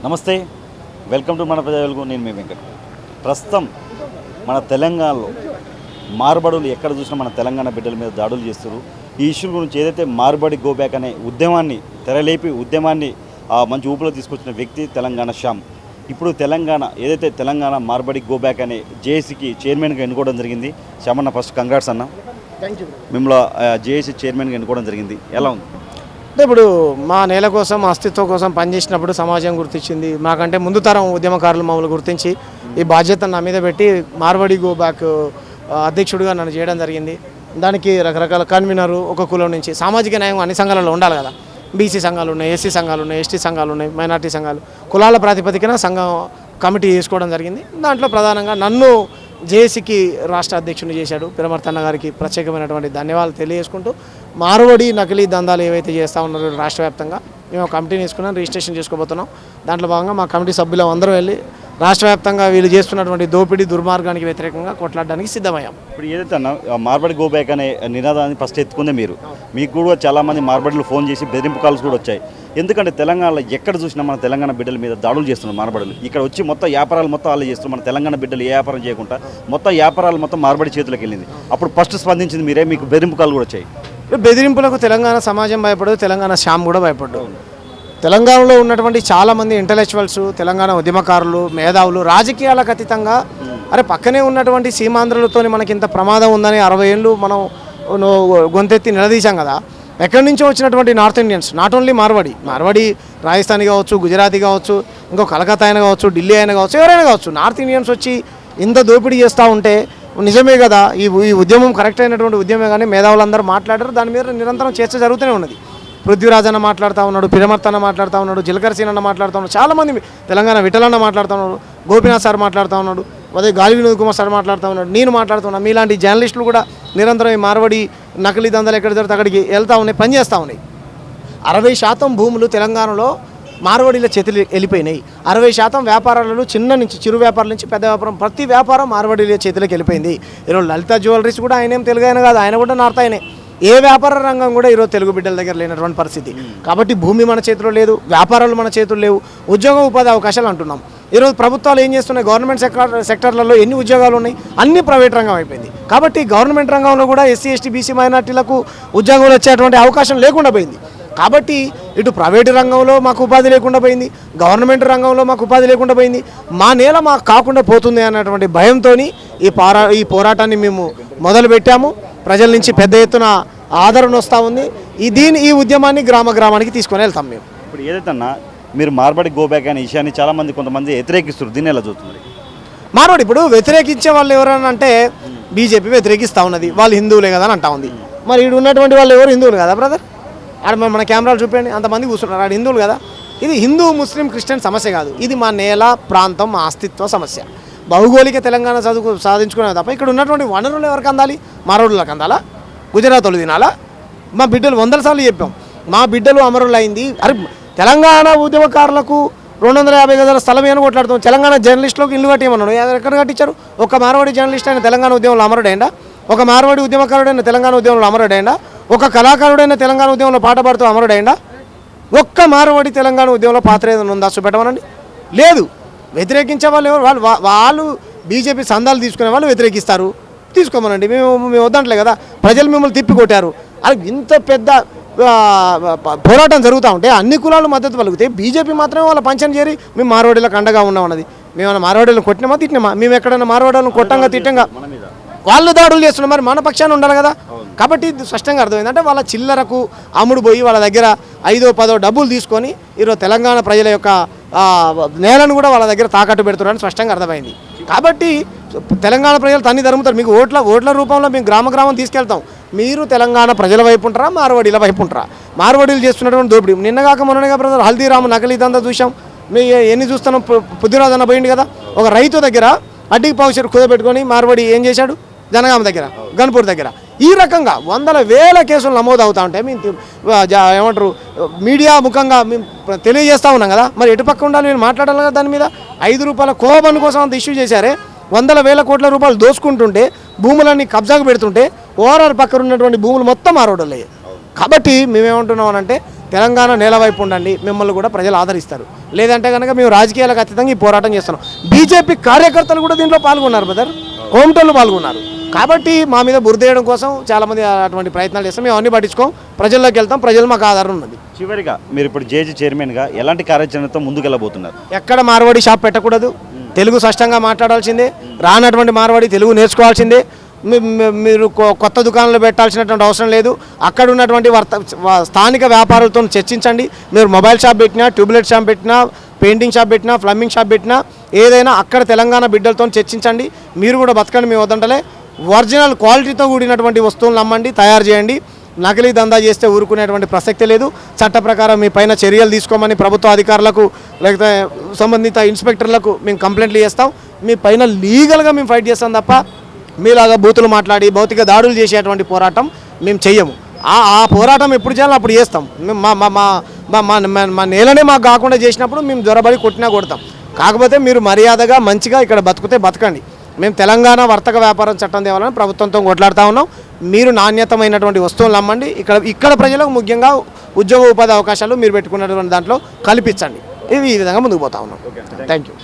నమస్తే, welcome to మన ప్రజలకు. నేను మీ వెంకట్. ప్రస్తుతం మన తెలంగాణలో మార్బడులు ఎక్కడ చూసినా మన తెలంగాణ బిడ్డల మీద దాడులు చేస్తారు. ఈ ఇష్యూ గురించి ఏదైతే మార్బడి గో బ్యాక్ అనే ఉద్యమాన్ని తెరలేపి మంచి ఊపులో తీసుకొచ్చిన వ్యక్తి తెలంగాణ శ్యామ్. ఇప్పుడు ఏదైతే తెలంగాణ మార్బడి గో బ్యాక్ అనే జేఏసీకి చైర్మన్గా ఎన్నుకోవడం జరిగింది. శ్యామ్ అన్న, ఫస్ట్ కంగ్రాట్స్ అన్న. మిమ్మల్ని జేఏసీ చైర్మన్గా ఎన్నుకోవడం జరిగింది. ఎలా ఉంది? అంటే ఇప్పుడు మా నేల కోసం, అస్తిత్వం కోసం పనిచేసినప్పుడు సమాజం గుర్తించింది. మాకంటే ముందు తరం ఉద్యమకారులు మమ్మల్ని గుర్తించి ఈ బాధ్యతను నా మీద పెట్టి మార్బడి గో బ్యాక్ అధ్యక్షుడిగా నన్ను చేయడం జరిగింది. దానికి రకరకాల కన్వీనరు ఒక కులం నుంచి సామాజిక న్యాయం అన్ని సంఘాలలో ఉండాలి కదా. బీసీ సంఘాలు ఉన్నాయి, ఎస్సీ సంఘాలు ఉన్నాయి, ఎస్టీ సంఘాలు ఉన్నాయి, మైనార్టీ సంఘాలు, కులాల ప్రాతిపదికన సంఘం కమిటీ చేసుకోవడం జరిగింది. దాంట్లో ప్రధానంగా నన్ను జేఏసీకి రాష్ట్ర అధ్యక్షుని చేశాడు. పిరమర్తన్న గారికి ప్రత్యేకమైనటువంటి ధన్యవాదాలు తెలియజేసుకుంటూ, మార్బడి నకిలీ దందాలు ఏవైతే చేస్తూ ఉన్నారో రాష్ట్ర వ్యాప్తంగా మేము కమిటీని వేసుకున్నాం, రిజిస్ట్రేషన్ చేసుకోబోతున్నాం. దాంట్లో భాగంగా మా కమిటీ సభ్యులు అందరూ వెళ్ళి రాష్ట్ర వ్యాప్తంగా వీళ్ళు చేస్తున్నటువంటి దోపిడీ దుర్మార్గానికి వ్యతిరేకంగా కొట్లాడడానికి సిద్ధమయ్యాం. ఇప్పుడు ఏదైతే మార్బడి గో బ్యాక్ అనే నినాదాన్ని ఫస్ట్ ఎత్తుకుందే మీరు. మీకు కూడా చాలామంది మార్బడిలు ఫోన్ చేసి బెదిరింపు కాల్స్ కూడా వచ్చాయి. ఎందుకంటే తెలంగాణలో ఎక్కడ చూసినా మన తెలంగాణ బిడ్డల మీద దాడులు చేస్తున్నారు మార్బడులు. ఇక్కడ వచ్చి మొత్తం వ్యాపారాలు వాళ్ళు చేస్తున్నారు. మన తెలంగాణ బిడ్డలు ఏ వ్యాపారం చేయకుండా మొత్తం వ్యాపారాలు మార్బడి చేతులకు వెళ్ళింది. అప్పుడు ఫస్ట్ స్పందించింది మీరే. మీకు బెదిరింపు కాల్ కూడా వచ్చాయి. బెదిరింపులకు తెలంగాణ సమాజం భయపడదు, తెలంగాణ శ్యామ్ కూడా భయపడ్డాడు. తెలంగాణలో ఉన్నటువంటి చాలామంది ఇంటలెక్చువల్స్, తెలంగాణ ఉద్యమకారులు, మేధావులు రాజకీయాలకు అతీతంగా అరే పక్కనే ఉన్నటువంటి సీమాంధ్రులతో మనకి ఇంత ప్రమాదం ఉందని 60 ఏళ్ళు మనం గొంతెత్తి నిలదీశాం కదా. ఎక్కడి నుంచో వచ్చినటువంటి north Indians, not only Marwari Rajasthani కావచ్చు, గుజరాతీ కావచ్చు, ఇంకో కలకత్తా అయినా కావచ్చు, ఢిల్లీ అయినా కావచ్చు, ఎవరైనా కావచ్చు, నార్త్ ఇండియన్స్ వచ్చి ఇంత దోపిడీ చేస్తూ ఉంటే నిజమే కదా, ఈ ఉద్యమం కరెక్ట్ అయినటువంటి ఉద్యమే. కానీ మేధావులందరూ మాట్లాడారు, దాని మీద నిరంతరం చర్చ జరుగుతూనే ఉన్నది. పృథ్వీరాజ్ అన్న మాట్లాడుతూ ఉన్నాడు, పిరమర్తన్న మాట్లాడుతూ ఉన్నాడు, జిలకరసీన్ అన్న మాట్లాడుతూ ఉన్నాడు, చాలామంది తెలంగాణ విఠలన్న మాట్లాడుతూ ఉన్నాడు, గోపీనాథ్ సార్ మాట్లాడుతూ ఉన్నాడు, అదే గాలి వినోద్ కుమార్ సార్ మాట్లాడుతూ ఉన్నాడు, నేను మాట్లాడుతున్నాను. మీలాంటి జర్నలిస్టులు కూడా నిరంతరం ఈ మార్బడి నకిలీ దందాలు ఎక్కడ జరిగితే అక్కడికి వెళ్తూ ఉన్నాయి, పనిచేస్తూ ఉన్నాయి. 60% భూములు తెలంగాణలో మార్వాడీల చేతులు వెళ్ళిపోయినాయి. 60% వ్యాపారాలలో చిరు వ్యాపారాల నుంచి పెద్ద వ్యాపారం, ప్రతి వ్యాపారం మార్వాడీల చేతులకు వెళ్ళిపోయింది. ఈరోజు లలిత జ్యువెలరీస్ కూడా ఆయనేం తెలుగు ఆయన కాదు, ఆయన కూడా నార్త్ ఆయనే. ఏ వ్యాపార రంగం కూడా ఈరోజు తెలుగు బిడ్డల దగ్గర లేనటువంటి పరిస్థితి. కాబట్టి భూమి మన చేతిలో లేదు, వ్యాపారాలు మన చేతుల్లో లేవు, ఉద్యోగ ఉపాధి అవకాశాలు అంటున్నాం. ఈరోజు ప్రభుత్వాలు ఏం చేస్తున్నాయి, గవర్నమెంట్ సెక్టర్లలో ఎన్ని ఉద్యోగాలు ఉన్నాయి, అన్ని ప్రైవేట్ రంగం అయిపోయింది. కాబట్టి గవర్నమెంట్ రంగంలో కూడా ఎస్సీ, ఎస్టీ, బీసీ, మైనార్టీలకు ఉద్యోగాలు వచ్చేటువంటి అవకాశం లేకుండా పోయింది. కాబట్టి ఇటు ప్రైవేటు రంగంలో మాకు ఉపాధి లేకుండా పోయింది, గవర్నమెంట్ రంగంలో మాకు ఉపాధి లేకుండా పోయింది. మా నేల మాకు కాకుండా పోతుంది అన్నటువంటి భయంతో ఈ పోరాటాన్ని మేము మొదలుపెట్టాము. ప్రజల నుంచి పెద్ద ఎత్తున ఆదరణ వస్తూ ఉంది. ఈ ఉద్యమాన్ని గ్రామానికి తీసుకొని వెళ్తాం మేము. ఇప్పుడు ఏదైతే మీరు మార్బడి గో బ్యాక్ అనే విషయాన్ని కొంతమంది వ్యతిరేకిస్తారు, దీన్ని ఎలా చూస్తున్నారు? మార్బడి ఇప్పుడు వ్యతిరేకించే వాళ్ళు ఎవరని అంటే బీజేపీ వ్యతిరేకిస్తూ ఉన్నది, వాళ్ళు హిందువులే కదా అని అంటా ఉంది. మరి ఇక్కడ ఉన్నటువంటి వాళ్ళు ఎవరు హిందువులు కదా బ్రదర్? ఆడ మన కెమెరాలు చూపండి, అంతమంది కూర్చున్నారు, ఆడ హిందువులు కదా. ఇది హిందూ ముస్లిం క్రిస్టియన్ సమస్య కాదు, ఇది మా నేల ప్రాంతం, మా అస్తిత్వ సమస్య. భౌగోళిక తెలంగాణ సాధించుకునే తప్ప ఇక్కడ ఉన్నటువంటి వనరులు ఎవరికి అందాలి? మార్వాడులకు అందాలా? గుజరాత్ వాళ్ళు తినాలా? మా బిడ్డలు 100 సార్లు చెప్పాం, మా బిడ్డలు అమరులు అయింది. అరే తెలంగాణ ఉద్యమకారులకు 250 గజాల స్థలం ఏమని కొట్లాడుతాం, తెలంగాణ జర్నలిస్టులకు ఇల్లు కట్టేయమన్నాడు. ఎక్కడ కట్టించారు? ఒక మార్వాడి జర్నలిస్ట్ అయిన తెలంగాణ ఉద్యమంలో అమరుడైందా? ఒక మార్వాడి ఉద్యమకారుడైన తెలంగాణ ఉద్యమంలో అమరుడైందా? ఒక కళాకారుడైన తెలంగాణ ఉద్యమంలో పాట పాడుతూ అమరుడైందా? ఒక్క మార్వాడి తెలంగాణ ఉద్యమంలో పాత్ర ఏదైనా ఉందా? చూపెట్టమనండి. లేదు. వ్యతిరేకించే వాళ్ళు ఎవరు? వాళ్ళు బీజేపీ సందాలు తీసుకునే వాళ్ళు వ్యతిరేకిస్తారు, తీసుకోమనండి. మేము వద్దంటలే కదా. ప్రజలు మిమ్మల్ని తిప్పికొట్టారు. అది ఇంత పెద్ద పోరాటం జరుగుతూ ఉంటే అన్ని కులాలు మద్దతు పలుకుతాయి, బీజేపీ మాత్రమే వాళ్ళ పంచం చేరి మేము మార్వాడీలకు అండగా ఉన్నామన్నది. మేమన్నా మార్వాడీలను కొట్టినామా, తిట్టినామా? మేము ఎక్కడైనా మార్వాడీలను కొట్టంగా తిట్టంగా వాళ్ళు దాడులు చేస్తున్నారు, మరి మన పక్షాన్ని ఉండాలి కదా. కాబట్టి ఇది స్పష్టంగా అర్థమైంది. అంటే వాళ్ళ చిల్లరకు అమ్ముడు పోయి వాళ్ళ దగ్గర 5-10 డబ్బులు తీసుకొని ఈరోజు తెలంగాణ ప్రజల యొక్క నేలను కూడా వాళ్ళ దగ్గర తాకట్టు పెడుతున్నారని స్పష్టంగా అర్థమైంది. కాబట్టి తెలంగాణ ప్రజలు తన్ని ధరుముతారు. మీకు ఓట్ల రూపంలో మేము గ్రామం తీసుకెళ్తాం. మీరు తెలంగాణ ప్రజల వైపు ఉంటారా, మార్వాడీల వైపు ఉంటారా? మార్వాడీలు చేస్తున్నటువంటి దోపిడీ నిన్నగాక మొన్నగా బ్రదర్ హల్దీరామ్ నకిలీ దందా చూసాం. మీ ఎన్ని చూస్తున్నాం? పృథ్వీరాజ్ అన్న పోయింది కదా, ఒక రైతు దగ్గర అడ్డికి పావుషేరు కుదబెట్టుకొని మార్వాడి ఏం చేశాడు? జనగామ దగ్గర, గన్పూర్ దగ్గర ఈ రకంగా 100,000 కేసులు నమోదు అవుతా ఉంటాయి. మేము ఏమంటారు మీడియా ముఖంగా మేము తెలియజేస్తూ ఉన్నాం కదా. మరి ఎటుపక్క ఉండాలి, మేము మాట్లాడాలి కదా. దాని మీద ₹5 కోపన్ కోసం అంత ఇష్యూ చేశారే. 100,000 కోట్ల రూపాయలు దోసుకుంటుంటే, భూములన్నీ కబ్జాకు పెడుతుంటే, ఓవరాల్ పక్కన ఉన్నటువంటి భూములు మొత్తం ఆరోడలయ్యాయి. కాబట్టి మేమేమంటున్నామనంటే తెలంగాణ నేల వైపు ఉండండి, మిమ్మల్ని కూడా ప్రజలు ఆదరిస్తారు. లేదంటే కనుక మేము రాజకీయాలకు అతీతంగా ఈ పోరాటం చేస్తున్నాం. బీజేపీ కార్యకర్తలు కూడా దీంట్లో పాల్గొన్నారు బ్రదర్, కోమటోళ్ళు పాల్గొన్నారు. కాబట్టి మా మీద బురదేయడం కోసం చాలామంది అటువంటి ప్రయత్నాలు చేస్తాం. మేము అన్ని పట్టించుకోం, ప్రజల్లోకి వెళ్తాం, ప్రజలు మాకు ఆధారం ఉన్నది. చివరిగా మీరు ఇప్పుడు జేజీ చైర్మన్గా ఎలాంటి కార్యాచరణతో ముందుకెళ్ళబోతున్నారు? ఎక్కడ మార్వాడి షాప్ పెట్టకూడదు, తెలుగు స్పష్టంగా మాట్లాడాల్సిందే, రానటువంటి మార్వాడి తెలుగు నేర్చుకోవాల్సిందే. మీరు కొత్త దుకాణాలు పెట్టాల్సినటువంటి అవసరం లేదు. అక్కడ ఉన్నటువంటి స్థానిక వ్యాపారులతో చర్చించండి. మీరు మొబైల్ షాప్ పెట్టినా, ట్యూబ్లైట్ షాప్ పెట్టినా, పెయింటింగ్ షాప్ పెట్టినా, ప్లంబింగ్ షాప్ పెట్టినా, ఏదైనా అక్కడ తెలంగాణ బిడ్డలతో చర్చించండి. మీరు కూడా బతకండి, మీ వద్దంటలే. ఒరిజినల్ క్వాలిటీతో కూడినటువంటి వస్తువులను అమ్మండి, తయారు చేయండి. నకిలీ దందా చేస్తే ఊరుకునేటువంటి ప్రసక్తి లేదు. చట్ట ప్రకారం మీ పైన చర్యలు తీసుకోమని ప్రభుత్వ అధికారులకు లేకపోతే సంబంధిత ఇన్స్పెక్టర్లకు మేము కంప్లైంట్లు చేస్తాం. మీ పైన లీగల్గా మేము ఫైట్ చేస్తాం తప్ప మీలాగా బూతులు మాట్లాడి భౌతిక దాడులు చేసేటువంటి పోరాటం మేము చెయ్యము. ఆ పోరాటం ఎప్పుడు చేయాలో అప్పుడు చేస్తాం. మా నేలనే మాకు కాకుండా చేసినప్పుడు మేము జ్వరబడి కొట్టినా కొడతాం. కాకపోతే మీరు మర్యాదగా మంచిగా ఇక్కడ బతుకుతే బతకండి. మేము తెలంగాణ వర్తక వ్యాపారం చట్టం తేవాలని ప్రభుత్వంతో కొట్లాడుతూ ఉన్నాం. మీరు నాణ్యతమైనటువంటి వస్తువులు అమ్మండి. ఇక్కడ ప్రజలకు ముఖ్యంగా ఉద్యోగ ఉపాధి అవకాశాలు మీరు పెట్టుకున్నటువంటి దాంట్లో కల్పించండి. ఈ విధంగా ముందుకు పోతా ఉన్నాం. Thank you.